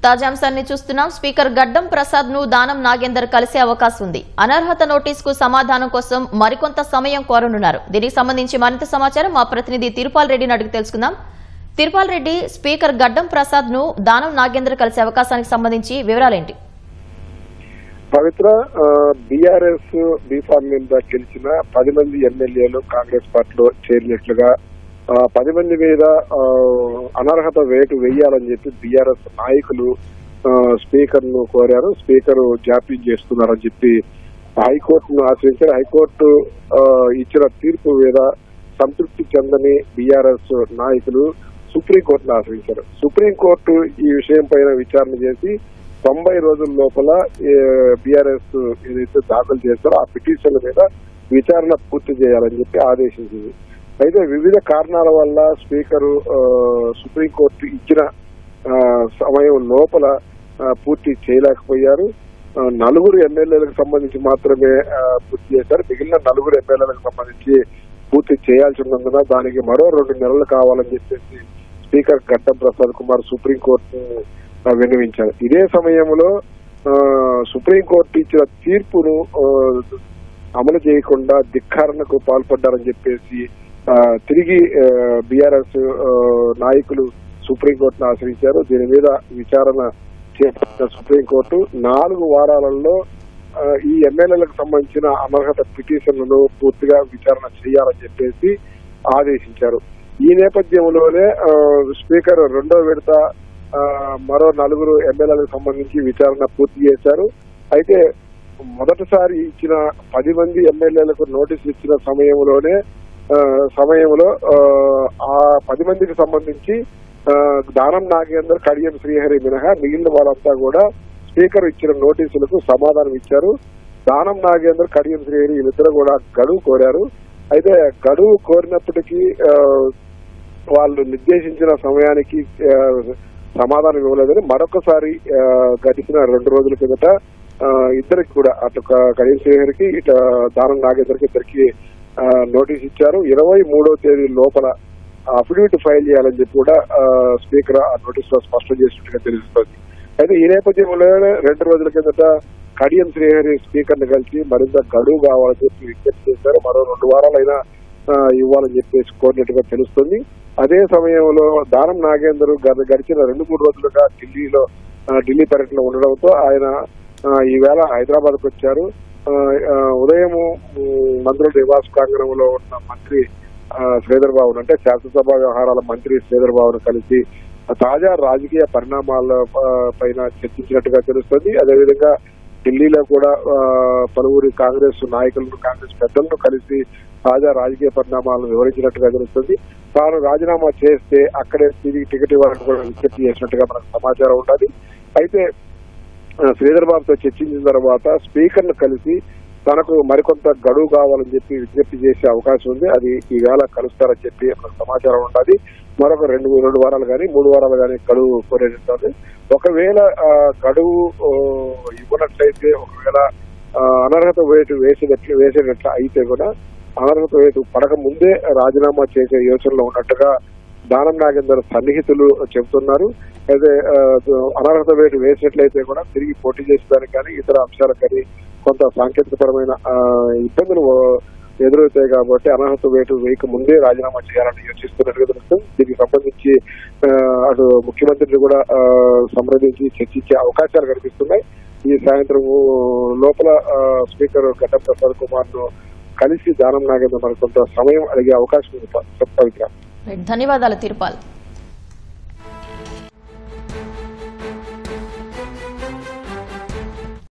తాజాంశాన్ని చూస్తున్నాం. స్పీకర్ గడ్డం ప్రసాద్ ను దానం నాగేందర్ కలిసే అవకాశం ఉంది. అనర్హత నోటీసుకు సమాధానం కోసం మరికొంత సమయం కోరనున్నారు. దీనికి సంబంధించి మరింత సమాచారం మా ప్రతినిధి తిరుపాల్ రెడ్డిని అడిగి తెలుసుకుందాం. తిరుపాల్ రెడ్డి, స్పీకర్ గడ్డం ప్రసాద్ ను దానం నాగేందర్ కలిసే అవకాశానికి సంబంధించి వివరాలేంటి? పవిత్ర, బీఆర్ఎస్ బీఫార్మ్ మీద గెలిచిన 10 మంది ఎమ్మెల్యేలు కాంగ్రెస్ పార్టీలో చేరినట్లుగా 10 మంది మీద అనర్హత వేటు వేయాలని చెప్పి బీఆర్ఎస్ నాయకులు స్పీకర్ ను కోరారు. స్పీకర్ జాప్యం చేస్తున్నారని చెప్పి హైకోర్టును ఆశ్రయించారు. హైకోర్టు ఇచ్చిన తీర్పు మీద సంతృప్తి చెందని బీఆర్ఎస్ నాయకులు సుప్రీంకోర్టును ఆశ్రయించారు. సుప్రీంకోర్టు ఈ విషయం పైన విచారణ చేసి 90 రోజుల లోపల బీఆర్ఎస్ ఏదైతే దాఖలు చేస్తారో ఆ పిటిషన్ల మీద విచారణ పూర్తి చేయాలని చెప్పి ఆదేశించింది. అయితే వివిధ కారణాల వల్ల స్పీకర్ సుప్రీంకోర్టు ఇచ్చిన సమయం లోపల పూర్తి చేయలేకపోయారు. 4 ఎమ్మెల్యేలకు సంబంధించి మాత్రమే పూర్తి చేశారు. మిగిలిన 4 ఎమ్మెల్యేలకు సంబంధించి పూర్తి చేయాల్సి ఉన్నందున దానికి మరో 2 నెలలు కావాలని చెప్పేసి స్పీకర్ గడ్డం ప్రసాద్ కుమార్ సుప్రీంకోర్టు విన్నవించారు. ఇదే సమయంలో సుప్రీంకోర్టు ఇచ్చిన తీర్పును అమలు చేయకుండా ధిక్కారణకు పాల్పడ్డారని చెప్పేసి తిరిగి బీఆర్ఎస్ నాయకులు సుప్రీంకోర్టును ఆశ్రయించారు. దీని మీద విచారణ చేపట్టిన సుప్రీంకోర్టు 4 వారాలలో ఈ ఎమ్మెల్యేలకు సంబంధించిన అనర్హత పిటిషన్లను పూర్తిగా విచారణ చేయాలని చెప్పేసి ఆదేశించారు. ఈ నేపథ్యంలోనే స్పీకర్ 2వ విడత మరో 4 ఎమ్మెల్యేలకు సంబంధించి విచారణ పూర్తి చేశారు. అయితే మొదటిసారి ఇచ్చిన 10 మంది ఎమ్మెల్యేలకు నోటీసు ఇచ్చిన సమయంలో ఆ 10 మందికి సంబంధించి దానం నాగేందర్, కడియం శ్రీహరి మినహా మిగిలిన వాళ్ళంతా కూడా స్పీకర్ ఇచ్చిన నోటీసులకు సమాధానం ఇచ్చారు. దానం నాగేందర్, కడియం శ్రీహరి వీళ్ళిద్దరూ కూడా గడువు కోరారు. అయితే గడువు కోరినప్పటికీ వాళ్ళు నిర్దేశించిన సమయానికి సమాధానం ఇవ్వలేదని మరొకసారి గడిచిన 2 రోజుల కిందట ఇద్దరికి కూడా అటు కడియం శ్రీహరికి ఇటు దానం నాగేందర్కి ఇద్దరికి నోటీస్ ఇచ్చారు. 23వ తేదీ లోపల అఫిడవిట్ ఫైల్ చేయాలని చెప్పి కూడా స్పీకర్ ఆ నోటీస్ లో స్పష్టం చేసినట్టుగా తెలుస్తోంది. అయితే ఈ నేపథ్యంలో 2 రోజుల కిందట కడియం శ్రీహరి స్పీకర్ ని కలిసి మరింత గడువు కావాలని చెప్పి విజ్ఞప్తి చేశారు. మరో 2 వారాలైనా ఇవ్వాలని చెప్పేసి కోరినట్టుగా తెలుస్తుంది. అదే సమయంలో దానం నాగేందర్ గడిచిన 2-3 రోజులుగా ఢిల్లీ పర్యటనలో ఉండడంతో ఆయన ఈవేళ హైదరాబాద్ కు వచ్చారు. ఉదయం మంత్రుల నివాస ప్రాంగణంలో ఉన్న మంత్రి శ్రీధర్ బాబును, అంటే శాసనసభ వ్యవహారాల మంత్రి శ్రీధర్ బాబును కలిసి తాజా రాజకీయ పరిణామాల పైన చర్చించినట్టుగా తెలుస్తుంది. అదేవిధంగా ఢిల్లీలో కూడా పలువురి కాంగ్రెస్ నాయకులను, కాంగ్రెస్ పెద్దలను కలిసి తాజా రాజకీయ పరిణామాలను వివరించినట్టుగా తెలుస్తుంది. తాను రాజీనామా చేస్తే అక్కడే తిరిగి టికెట్ ఇవ్వాలని కూడా విజ్ఞప్తి చేసినట్టుగా మనకు సమాచారం ఉండాలి. అయితే శ్రీధర్ బాబుతో చర్చించిన తర్వాత స్పీకర్ ను కలిసి తనకు మరికొంత గడువు కావాలని చెప్పి విజ్ఞప్తి చేసే అవకాశం ఉంది. అది ఈవేళ కలుస్తారని చెప్పి మనకు సమాచారం ఉండాలి. మరొక 2 వారాలు కానీ 3 వారాలు కానీ గడువు కోరేటట్టు. ఒకవేళ గడువు ఇవ్వనట్లయితే, ఒకవేళ అనర్హత వేటు వేసేటట్లు అయితే కూడా అనర్హత వేటు పడక ముందే రాజీనామా చేసే యోచనలో ఉన్నట్టుగా దానం నాగేందర్ సన్నిహితులు చెబుతున్నారు. అయితే అనర్హత వేటు వేసినట్లయితే కూడా తిరిగి పోటీ చేసేదానికి కానీ ఇతర అంశాలకు కానీ కొంత సాంకేతికపరమైన ఇబ్బందులు ఎదురవుతాయి కాబట్టి అనర్హత వేటు వేయక ముందే రాజీనామా చేయాలని యోచిస్తున్నట్టుగా తెలుస్తుంది. దీనికి సంబంధించి అటు ముఖ్యమంత్రిని కూడా సంప్రదించి చర్చించే అవకాశాలు కనిపిస్తున్నాయి. ఈ సాయంత్రం లోపల స్పీకర్ గడ్డం ప్రసాద్ కుమార్ ను కలిసి దానం నాగేందర్ మనకు కొంత సమయం అడిగే అవకాశం ఉంది. ధన్యవాదాలు తిరుపాల్.